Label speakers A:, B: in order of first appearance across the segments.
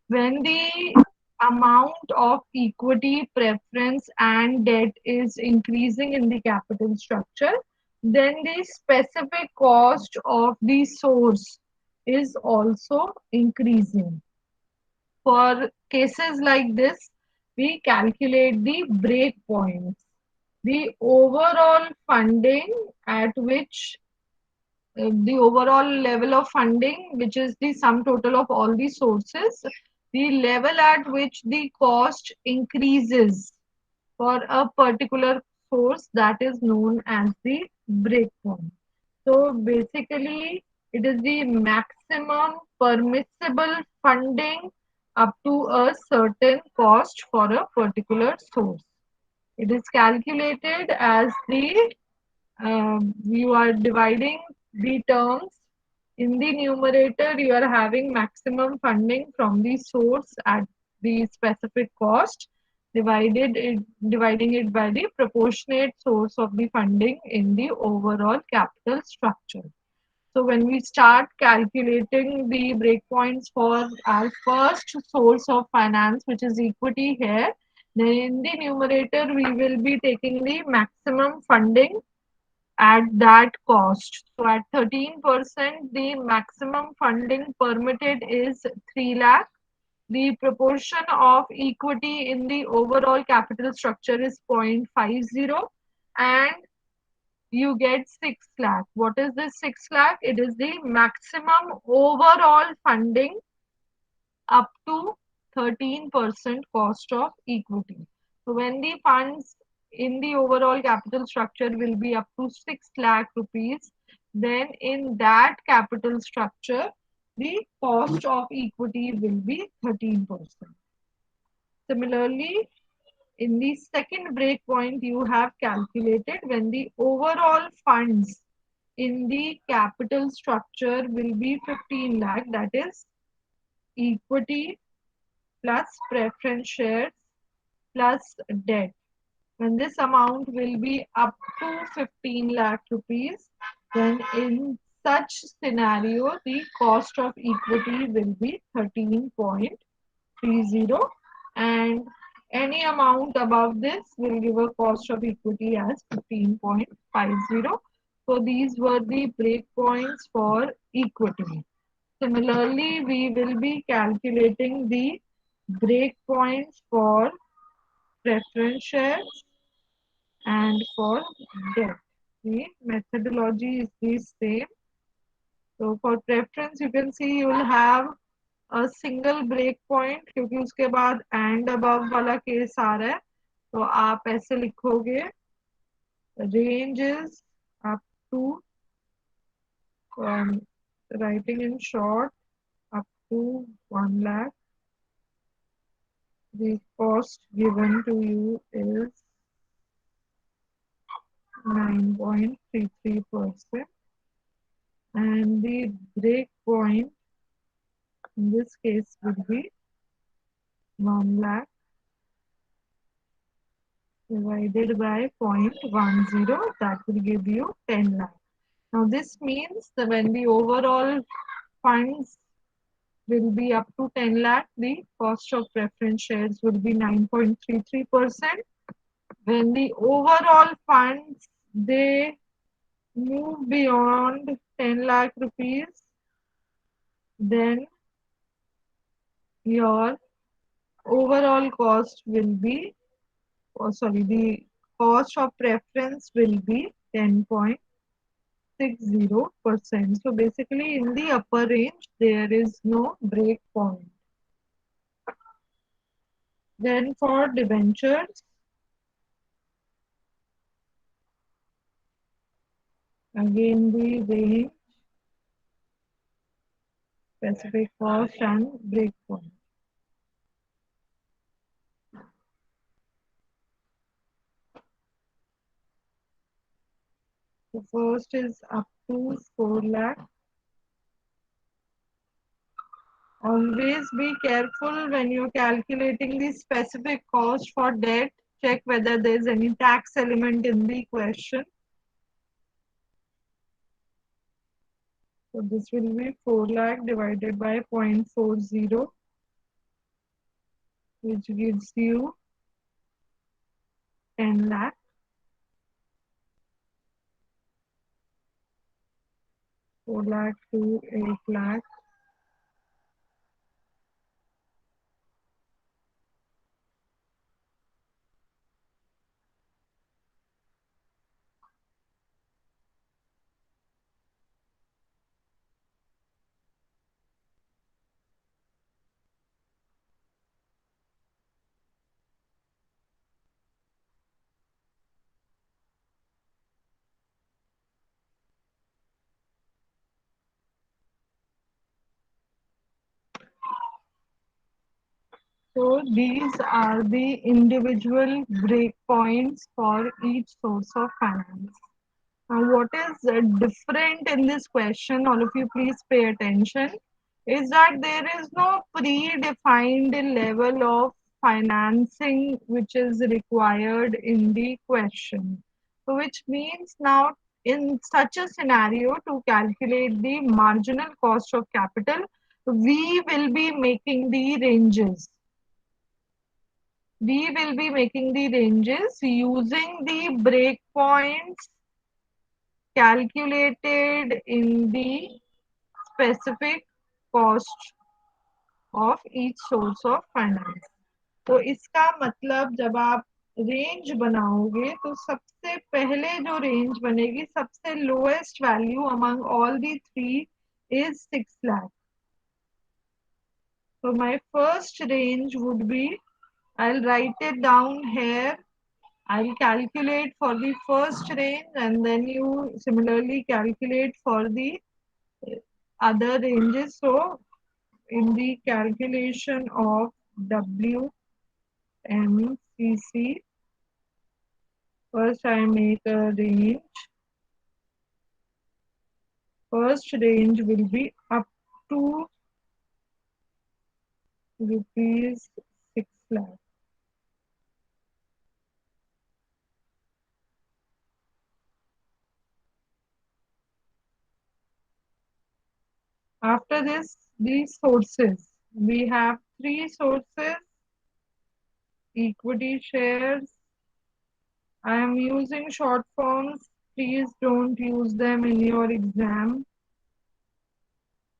A: When the amount of equity, preference, and debt is increasing in the capital structure, then the specific cost of the source is also increasing. For cases like this, we calculate the break points. The overall funding at which the overall level of funding, which is the sum total of all the sources, the level at which the cost increases for a particular source, that is known as the breakpoint. So basically, it is the maximum permissible funding up to a certain cost for a particular source. It is calculated as the you are dividing the terms. In the numerator, you are having maximum funding from the source at the specific cost, dividing it by the proportionate source of the funding in the overall capital structure. So when we start calculating the breakpoints for our first source of finance, which is equity here, then in the numerator we will be taking the maximum funding at that cost. So at 13%, the maximum funding permitted is 3 lakh. The proportion of equity in the overall capital structure is 0.50, and you get 6 lakh. What is this 6 lakh? It is the maximum overall funding up to 13% cost of equity. So when the funds in the overall capital structure will be up to 6 lakh rupees, then in that capital structure, the cost of equity will be 13%. Similarly, in the second breakpoint, you have calculated when the overall funds in the capital structure will be 15 lakh, that is equity plus preference shares plus debt. When this amount will be up to 15 lakh rupees, then in such scenario, the cost of equity will be 13.30, and any amount above this will give a cost of equity as 15.50. So these were the breakpoints for equity. Similarly, we will be calculating the breakpoints for preference shares and for debt. The methodology is the same. So for preference, you can see you will have a single break point क्योंकि उसके बाद and above वाला case आ रहा है, तो आप ऐसे लिखोगे range is up to writing in short up to 1 lakh. The cost given to you is 9.33%, and the break point in this case would be 1 lakh divided by 0.10, that will give you 10 lakh. Now this means that when the overall funds will be up to 10 lakh, the cost of preference shares will be 9.33%. When the overall funds they move beyond 10 lakh rupees, then your overall cost will be, oh sorry, the cost of preference will be 10.60%. So basically in the upper range there is no break point. Then for debentures, again the range, specific cost and break point. The first is up to 4 lakh. Always be careful when you're calculating the specific cost for debt. Check whether there is any tax element in the question. So this will be 4 lakh divided by 0.40. which gives you 10 lakh, 4 lakh to 8 lakh. So these are the individual breakpoints for each source of finance. Now, what is different in this question, all of you please pay attention, is that there is no predefined level of financing which is required in the question. So, which means now in such a scenario to calculate the marginal cost of capital, we will be making the ranges. We will be making the ranges using the breakpoints calculated in the specific cost of each source of finance. तो इसका मतलब जब आप range बनाओगे तो सबसे पहले जो रेंज बनेगी सबसे lowest value among all the three is 6 lakh. So my first range would be, I'll write it down here. I'll calculate for the first range and then you similarly calculate for the other ranges. So in the calculation of WMCC, first I make a range. First range will be up to rupees 6 lakh. After this, these sources. We have three sources: equity shares. I am using short forms. Please don't use them in your exam.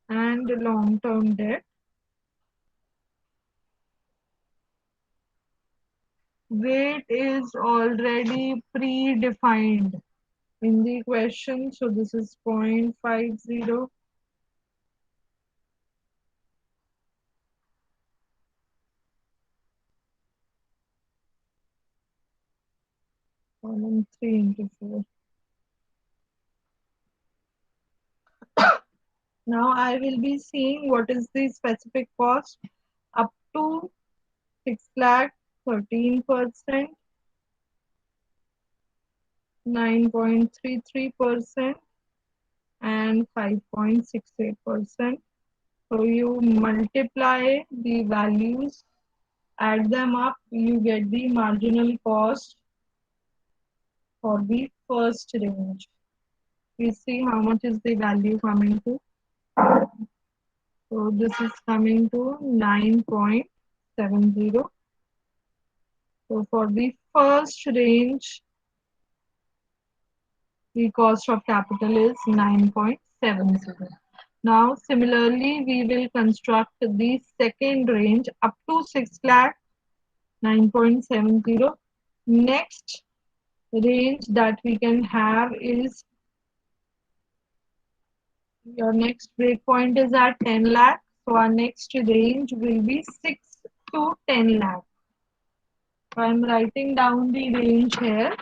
A: And long-term debt. Weight is already predefined in the question. So this is 0.50. Column 3 into 4. Now I will be seeing what is the specific cost up to 6 lakh, 13%, 9.33%, and 5.68%. So you multiply the values, add them up, you get the marginal cost for the first range. We see how much is the value coming to. So this is coming to 9.70. So for the first range, the cost of capital is 9.70. Now similarly, we will construct the second range up to 6 lakh, 9.70. Next range that we can have is, your next breakpoint is at 10 lakh. So our next range will be 6 to 10 lakh. So I'm writing down the range here.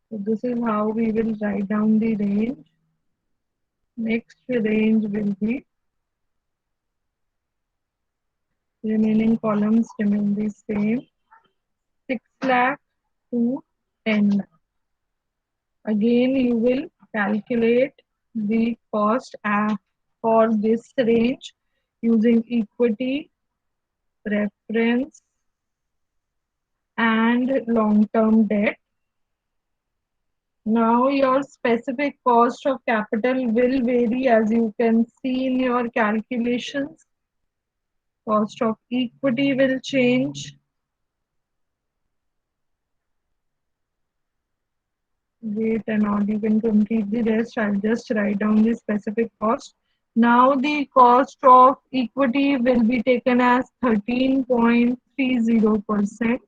A: So this is how we will write down the range. Next range will be, remaining columns remain the same, 6 lakh to 10 lakh. Again, you will calculate the cost for this range using equity, preference, and long-term debt. Now your specific cost of capital will vary as you can see in your calculations. Cost of equity will change. Wait and all, you can complete the rest. I'll just write down the specific cost. Now the cost of equity will be taken as 13.30%.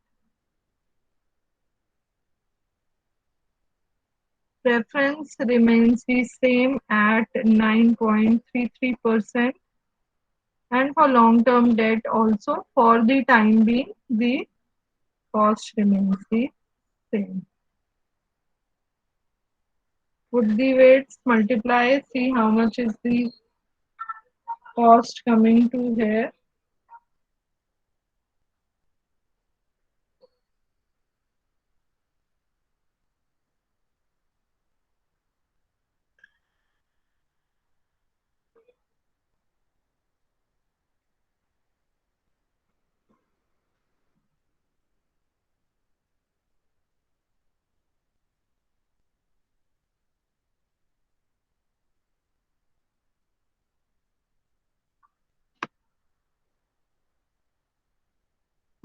A: Preference remains the same at 9.33%. And for long-term debt also, for the time being, the cost remains the same. Put the weights, multiply, see how much is the cost coming to here.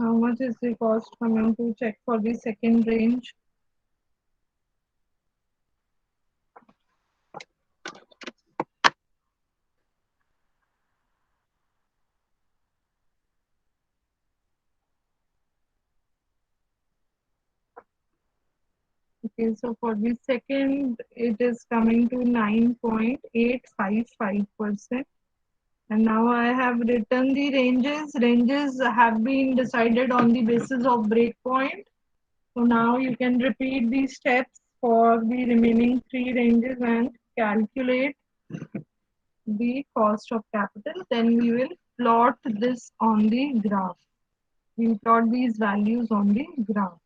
A: How much is the cost coming to check for the second range? Okay, so for the second, it is coming to 9.855%. And now I have written the ranges. Ranges have been decided on the basis of breakpoint. So now you can repeat these steps for the remaining three ranges and calculate the cost of capital. Then we will plot this on the graph. We plot these values on the graph.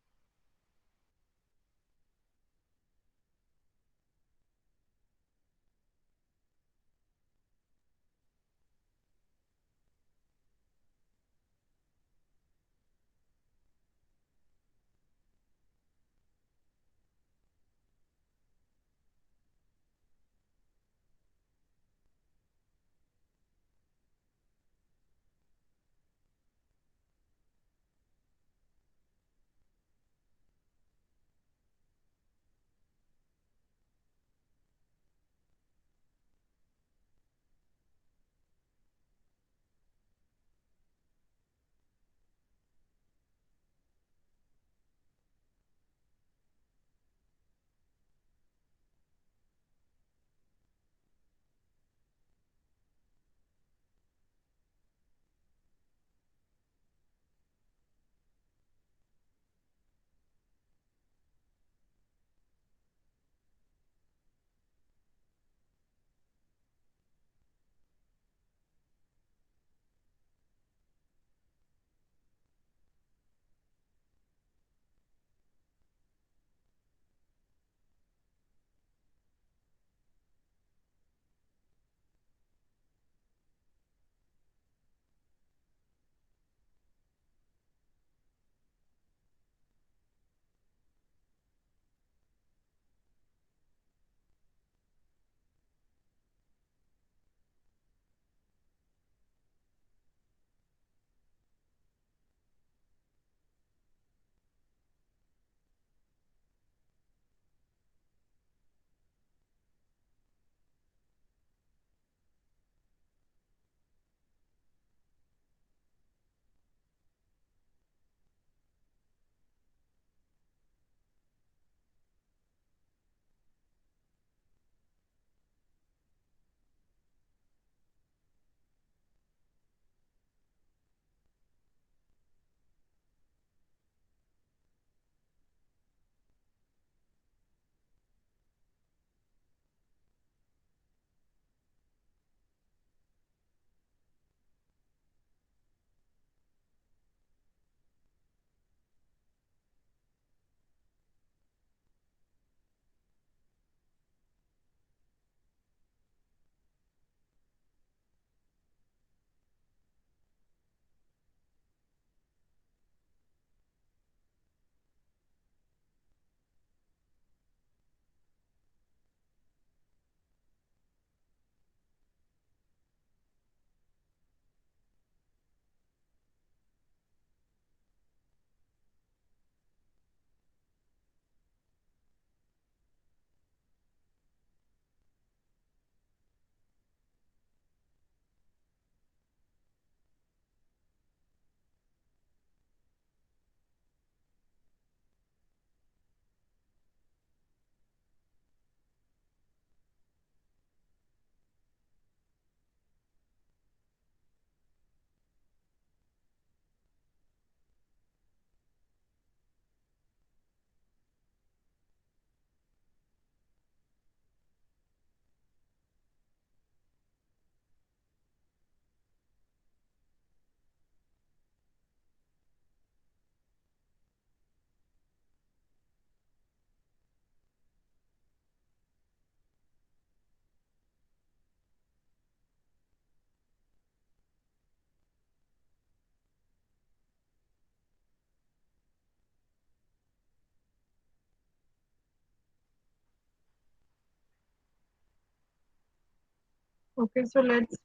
A: Okay, so let's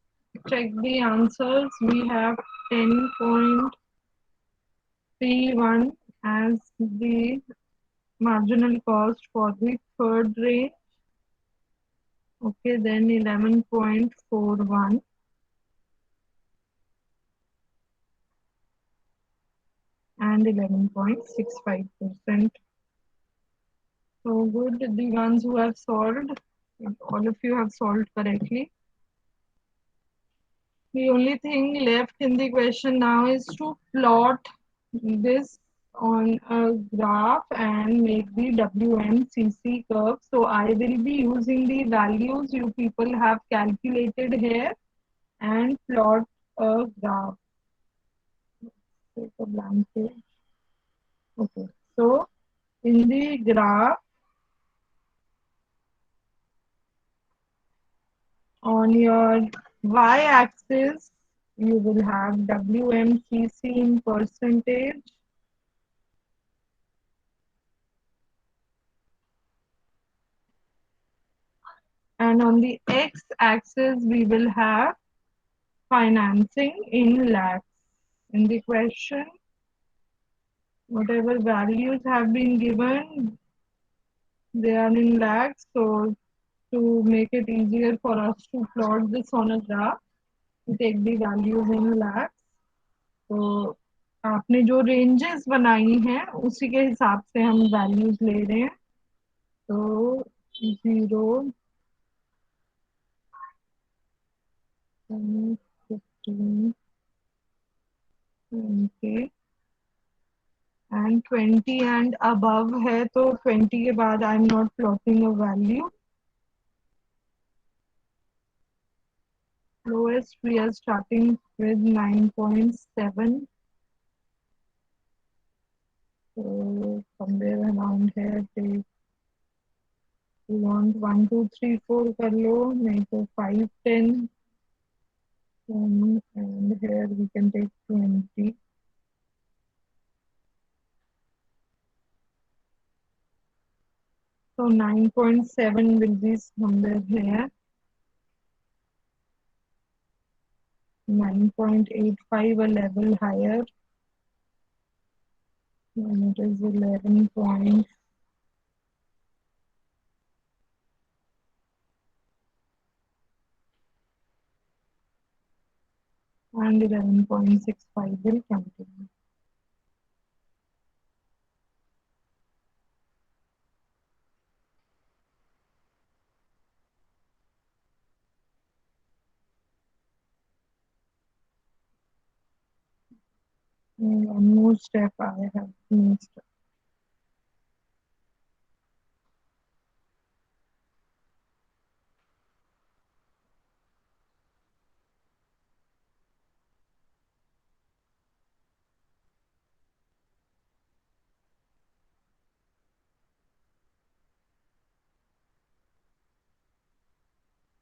A: check the answers. We have 10.31 as the marginal cost for the third range. Okay, then 11.41 and 11.65%. So good. The ones who have solved, all of you have solved correctly. The only thing left in the question now is to plot this on a graph and make the WMCC curve. So I will be using the values you people have calculated here and plot a graph. Take a blank page. Okay, so in the graph on your y-axis, you will have WMCC in percentage, and on the x-axis, we will have financing in lakhs. In the question, whatever values have been given, they are in lakhs. So to make it easier for us to plot this on a graph, we take the values in lakhs. तो आपने जो ranges बनाई हैं उसी के हिसाब से हम वैल्यूज ले रहे हैं. तो 0, 10, 15, 20 एंड 20 एंड अबव है तो 20 के बाद I am not plotting a value. Lowest we are starting with 9.7, so somewhere around here take you want 1 2 3 4 कर लो, नहीं तो 5 10, and here we can take 20. So 9.7 will be somewhere here. 9.85 a level higher, and it is 11 point. And 11.65 will continue. One more step I have missed.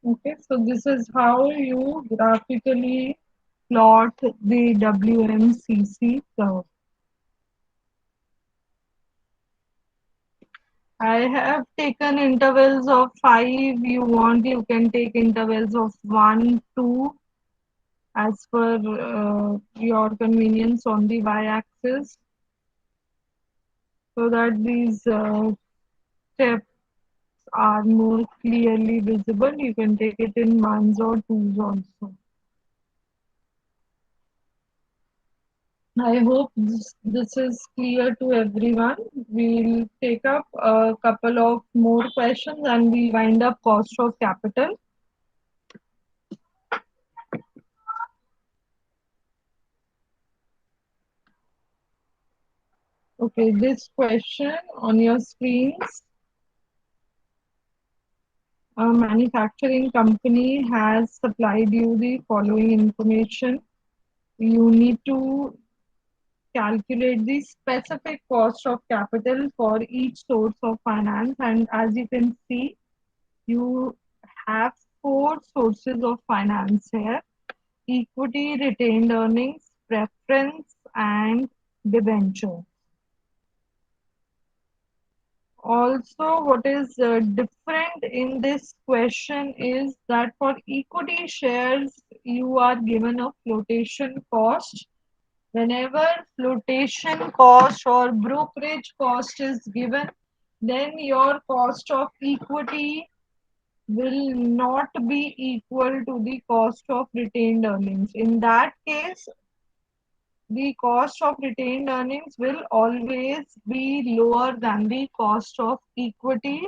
A: Okay, so this is how you graphically plot the WMCC curve. I have taken intervals of 5. You want, you can take intervals of 1, 2 as per your convenience on the y-axis, so that these steps are more clearly visible. You can take it in ones or twos also. I hope this is clear to everyone. We'll take up a couple of more questions and we wind up cost of capital. Okay, this question on your screens. A manufacturing company has supplied you the following information. You need to calculate the specific cost of capital for each source of finance, and as you can see, you have four sources of finance here: equity, retained earnings, preference, and debenture. Also, what is different in this question is that for equity shares, you are given a flotation cost. Whenever flotation cost or brokerage cost is given, then your cost of equity will not be equal to the cost of retained earnings. In that case, the cost of retained earnings will always be lower than the cost of equity.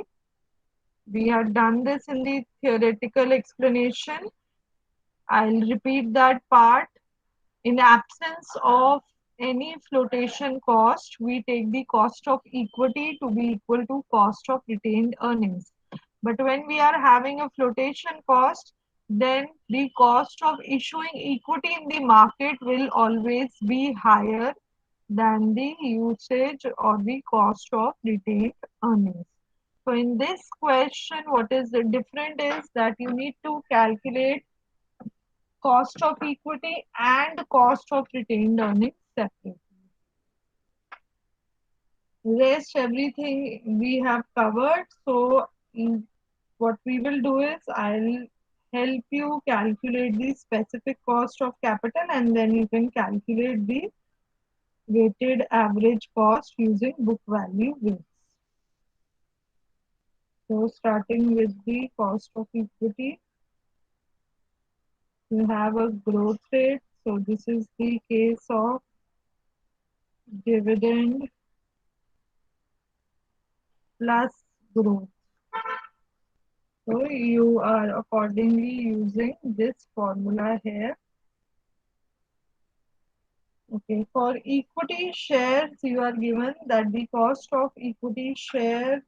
A: We had done this in the theoretical explanation. I'll repeat that part. In absence of any flotation cost, we take the cost of equity to be equal to cost of retained earnings. But when we are having a flotation cost, then the cost of issuing equity in the market will always be higher than the usage or the cost of retained earnings. So in this question, what is the different is that you need to calculate cost of equity and cost of retained earnings separately. Rest everything we have covered. So what we will do is I'll help you calculate the specific cost of capital and then you can calculate the weighted average cost using book value weights. So starting with the cost of equity, you have a growth rate. So this is the case of dividend plus growth. So you are accordingly using this formula here. Okay, for equity shares, you are given that the cost of equity share,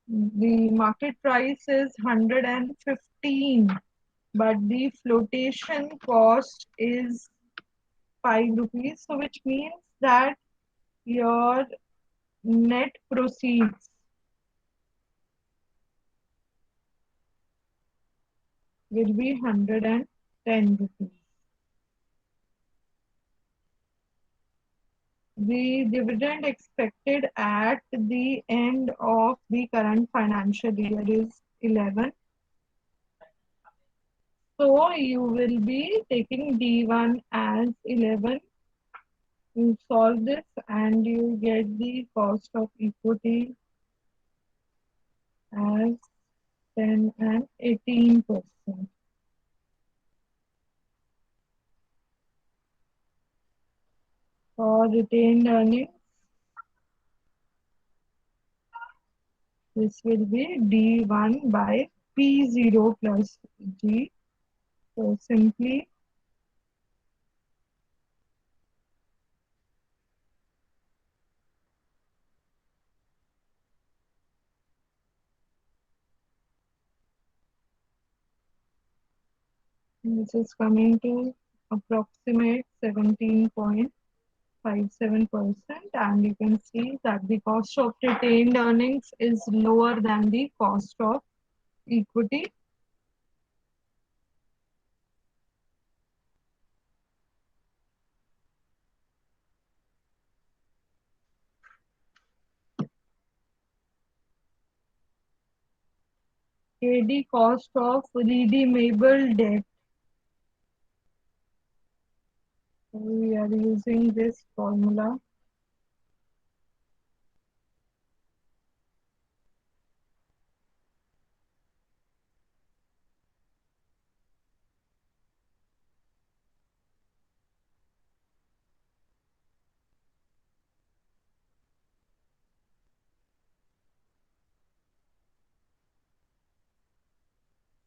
A: the market price is 115, but the flotation cost is 5 rupees. So which means that your net proceeds will be 110 rupees. The dividend expected at the end of the current financial year is 11. So you will be taking D1 as 11. You solve this and you get the cost of equity as 10 and 18%. For retained earnings, this will be D1 by P0 plus G. So simply this is coming to approximate 17.57%, and you can see that the cost of retained earnings is lower than the cost of equity. KD cost of redeemable debt. So we are using this formula.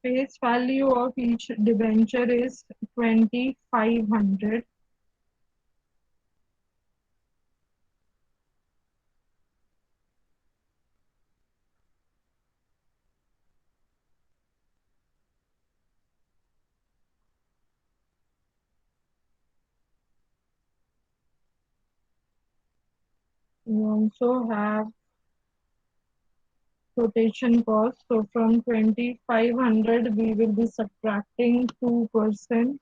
A: Face value of each debenture is 2500. We also have quotation cost. So from 2500 we will be subtracting 2%,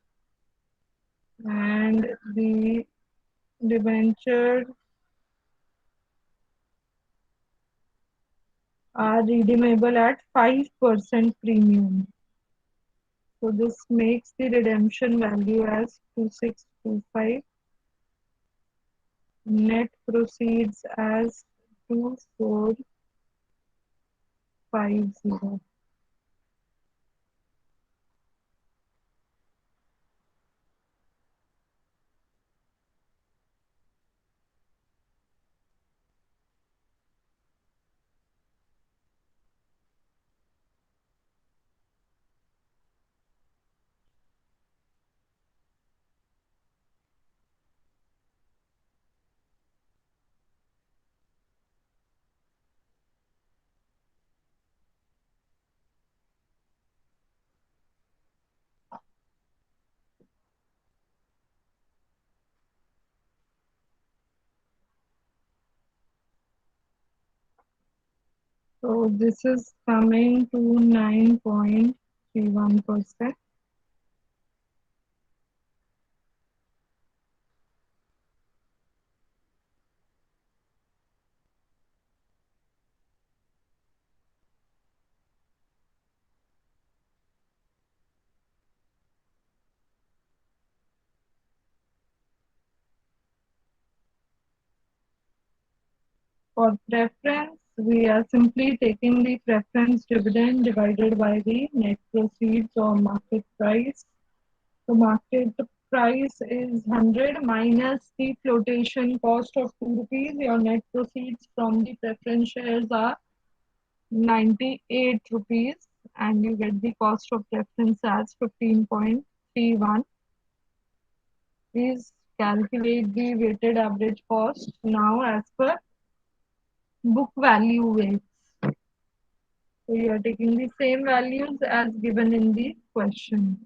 A: and the debenture are redeemable at 5% premium. So this makes the redemption value as 2625, net proceeds as 2450. So this is coming to 9.31%. For preference, we are simply taking the preference dividend divided by the net proceeds or market price. The market price is 100 minus the flotation cost of 2 rupees. Your net proceeds from the preference shares are 98 rupees, and you get the cost of preference as 15.31. Please calculate the weighted average cost now as per book value weights. So you are taking the same values as given in the question.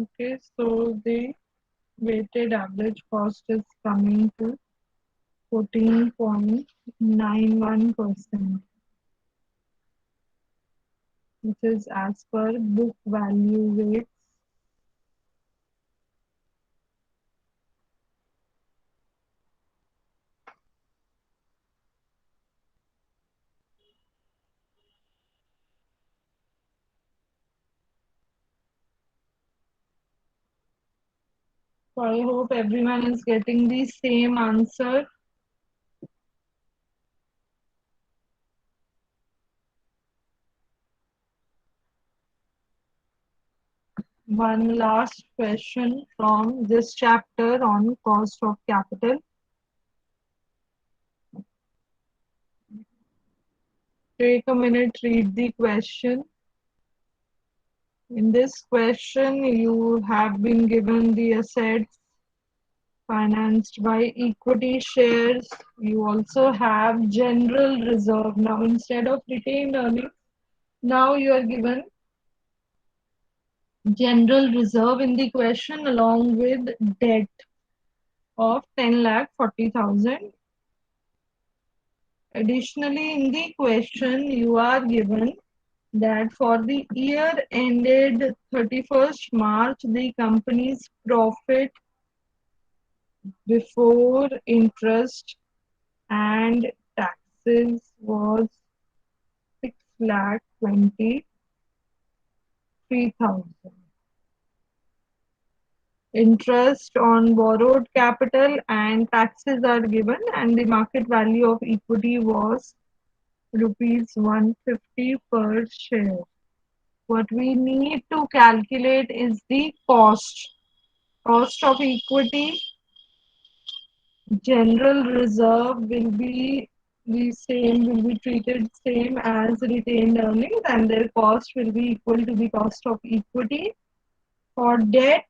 A: Okay, so the weighted average cost is coming to 14.91%, which is as per book value weights. So I hope everyone is getting the same answer. One last question from this chapter on cost of capital. Take a minute, read the question. In this question, you have been given the assets financed by equity shares. You also have general reserve. Now, instead of retained earnings, now you are given general reserve in the question along with debt of 10 lakh 40,000. Additionally, in the question, you are given that for the year ended 31st March, the company's profit before interest and taxes was 6,23,000. Interest on borrowed capital and taxes are given, and the market value of equity was rupees 150 per share. What we need to calculate is the cost. Cost of equity, general reserve will be the same, will be treated same as retained earnings, and their cost will be equal to the cost of equity. For debt,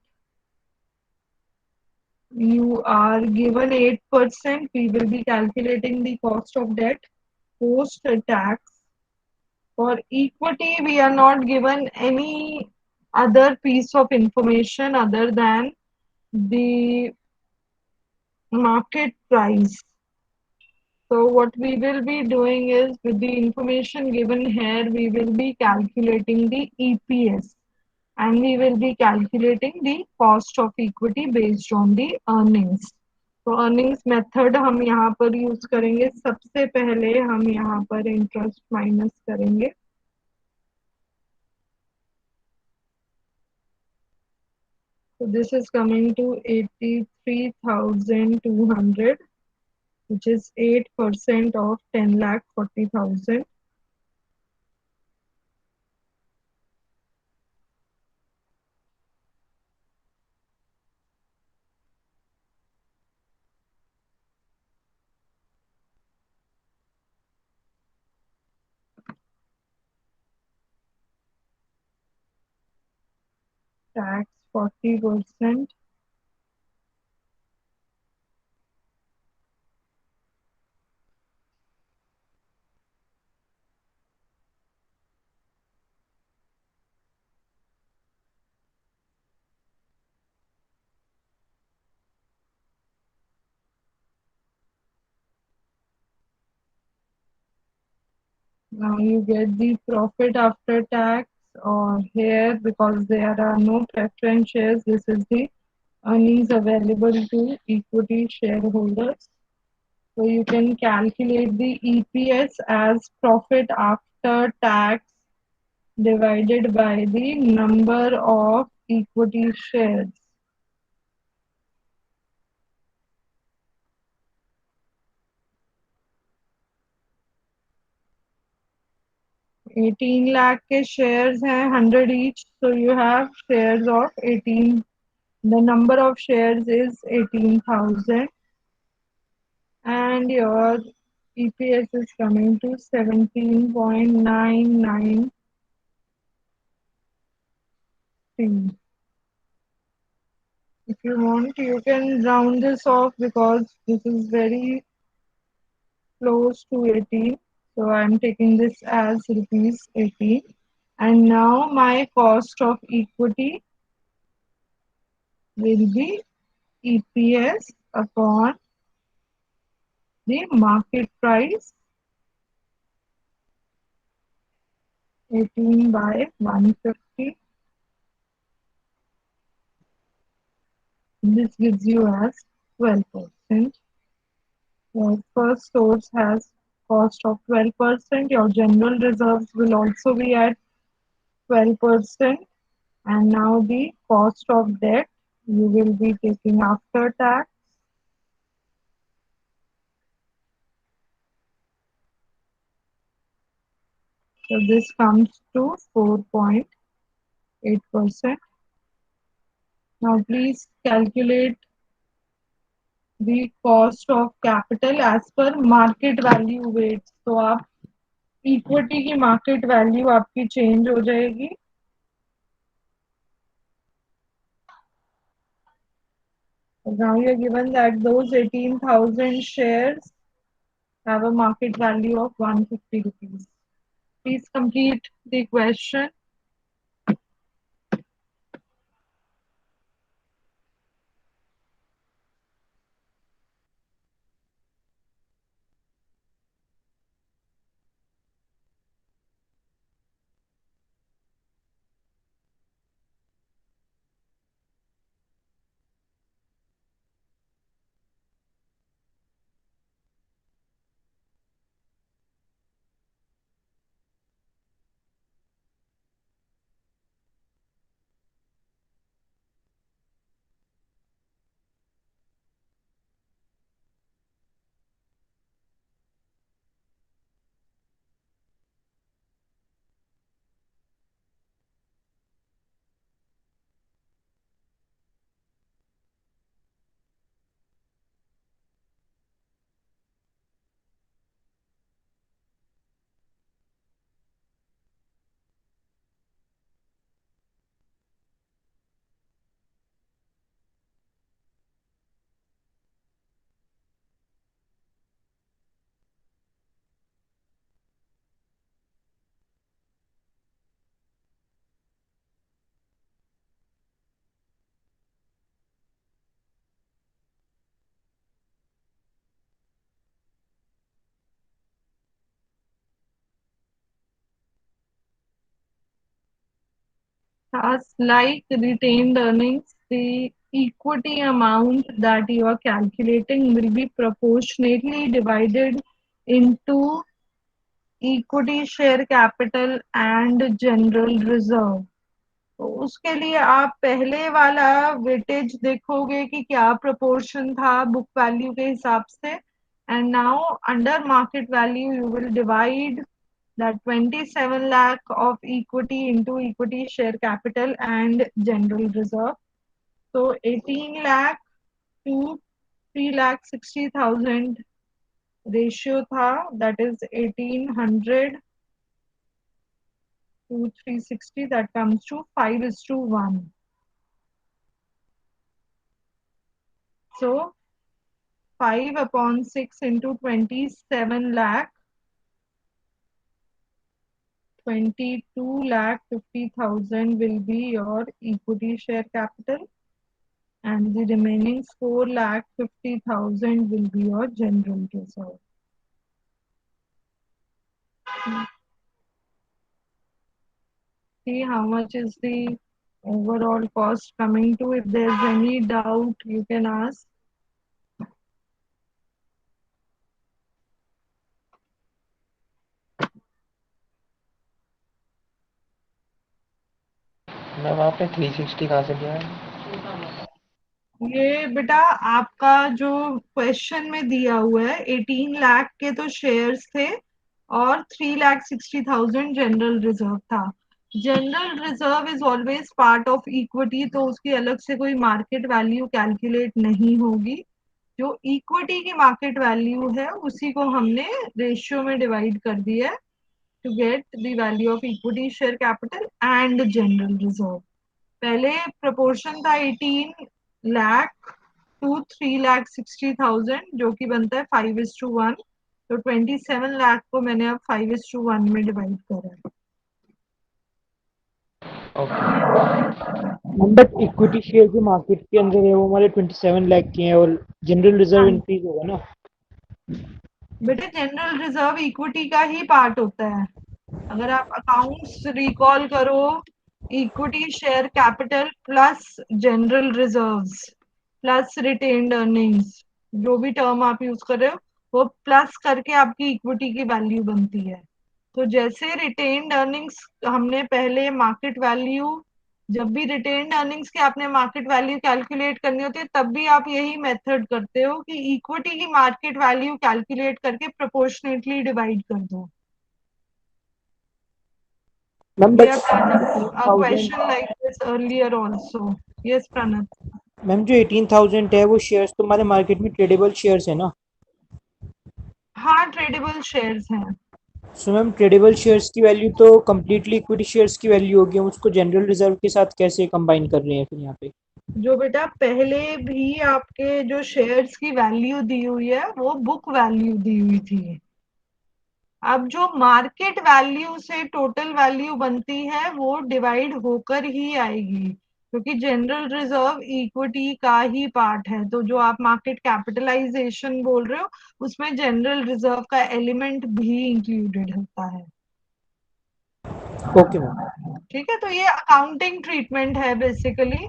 A: you are given 8%. We will be calculating the cost of debt post tax. For equity, we are not given any other piece of information other than the market price. So what we will be doing is, with the information given here, we will be calculating the EPS, and we will be calculating the cost of equity based on the earnings. तो earnings method हम यहाँ पर use करेंगे. सबसे पहले हम यहाँ पर इंटरेस्ट माइनस करेंगे. So this is coming to 83,200, which is 8% of 10,40,000. Tax 40%. Now you get the profit after tax, or here, because there are no preference shares, this is the earnings available to equity shareholders. So you can calculate the EPS as profit after tax divided by the number of equity shares. 18 lakh के shares हैं, 100 each, so you have shares of 18. The number of shares is 18,000, and your EPS is coming to 17.993. If you want, you can round this off because this is very close to 18. So I'm taking this as rupees 18. And now my cost of equity will be EPS upon the market price, 18 by 150. This gives you as 12%. Your first source has cost of 12%. Your general reserves will also be at 12%. And now the cost of debt you will be taking after tax. So this comes to 4.8%. Now please calculate the cost of capital as per market value weight. तो आप equity की market value आपकी change हो जाएगी. Now you're given that those 18,000 shares have a market value of 150 rupees. Please complete the question. As like retained earnings, the equity amount that you are calculating will be proportionately divided into equity share capital and general reserve. तो उसके लिए आप पहले वाला weightage देखोगे कि क्या proportion था बुक वैल्यू के हिसाब से, and now under market value you will divide that 27 lakh of equity into equity share capital and general reserve. So 18 lakh to 3 lakh 60,000 ratio tha, that is 1800 to 360, that comes to 5:1. So 5 upon 6 into 27 lakh, 22 lakh 50,000 will be your equity share capital, and the remaining 4 lakh 50,000 will be your general reserve. See how much is the overall cost coming to. If there's any doubt, you can ask.
B: मैं वहाँ पे 360 कहाँ से लिया है?
A: ये बेटा आपका जो क्वेश्चन में दिया हुआ है 18 लाख के तो शेयर्स थे और 3,60,000 जनरल रिजर्व था. General reserve is always part of equity, तो उसकी अलग से कोई मार्केट वैल्यू कैलकुलेट नहीं होगी. जो इक्विटी की मार्केट वैल्यू है उसी को हमने रेशियो में डिवाइड कर दिया है to get the value of equity share capital and general reserve. पहले प्रोपोर्शन था 18 लाख टू 3,60,000 जो कि बनता है 5:1. तो 27 लाख को मैंने अब 5:1 में डिवाइड करा है.
B: ओके.
C: बट इक्विटी शेयर जो मार्केट के अंदर है वो हमारे 27 लाख के हैं और जनरल रिजर्व
A: हाँ
C: इंक्रीज होगा ना.
A: बेटे जनरल रिजर्व इक्विटी का ही पार्ट होता है. अगर आप अकाउंट्स रिकॉल करो, equity share capital plus general reserves plus retained earnings, जो भी टर्म आप यूज कर रहे हो वो प्लस करके आपकी इक्विटी की वैल्यू बनती है. तो जैसे रिटेन्ड अर्निंग्स हमने पहले मार्केट वैल्यू, जब भी रिटेन्ड अर्निंग्स की आपने मार्केट वैल्यू कैलकुलेट करनी होती है तब भी आप यही मेथड करते हो कि इक्विटी की मार्केट वैल्यू कैलकुलेट करके प्रोपोर्शनेटली डिवाइड कर दो.
C: Ma'am
A: We
C: but
A: have done a
C: 18,000
A: question like this earlier also. Yes, Pranav.
C: Ma'am जो 18,000 है वो शेयर्स तो हमारे मार्केट में ट्रेडेबल शेयर्स है ना.
A: हाँ ट्रेडेबल शेयर्स हैं.
C: सो मैम ट्रेडेबल शेयर्स की वैल्यू तो कंप्लीटली इक्विटी शेयर्स की वैल्यू होगी, हम उसको जनरल रिजर्व के साथ कैसे कंबाइन कर रहे हैं फिर यहाँ पे?
A: जो बेटा पहले भी आपके जो शेयर्स की वैल्यू दी हुई है वो बुक वैल्यू दी हुई थी। अब जो मार्केट वैल्यू से टोटल वैल्यू बनती है वो डिवाइड होकर ही आएगी, क्योंकि जनरल रिजर्व इक्विटी का ही पार्ट है। तो जो आप मार्केट कैपिटलाइजेशन बोल रहे हो उसमें जनरल रिजर्व का एलिमेंट भी इंक्लूडेड होता है।
C: Okay ma'am.
A: ठीक है, तो ये अकाउंटिंग ट्रीटमेंट है basically,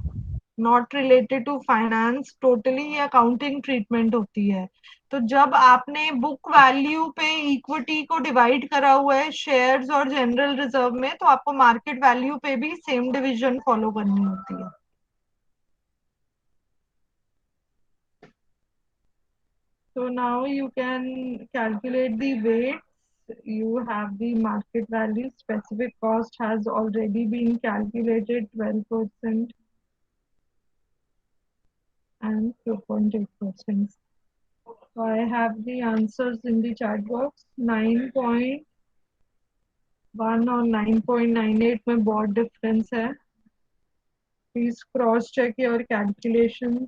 A: not related to finance, totally ये अकाउंटिंग ट्रीटमेंट होती है। तो जब आपने बुक वैल्यू पे इक्विटी को डिवाइड करा हुआ है शेयर्स और जनरल रिजर्व में, तो आपको मार्केट वैल्यू पे भी सेम डिवीजन फॉलो करनी होती है। So now you can calculate the weights. You have the market value. Specific cost has already been calculated, 12% and 2.8%. So I have the answers in the chat box. 9.1 और 9.98 में बहुत difference है. Please cross check your calculations.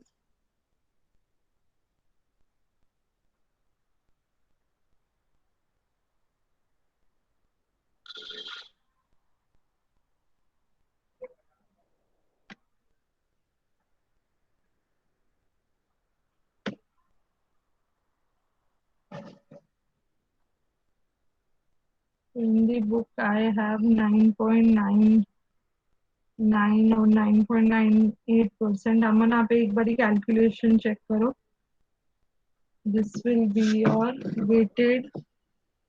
A: In the book I have 9.9 और 9.98%. अमन आप एक बारी calculation check करो. This will be your weighted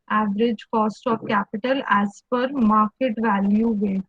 A: average cost of capital as per market value weight.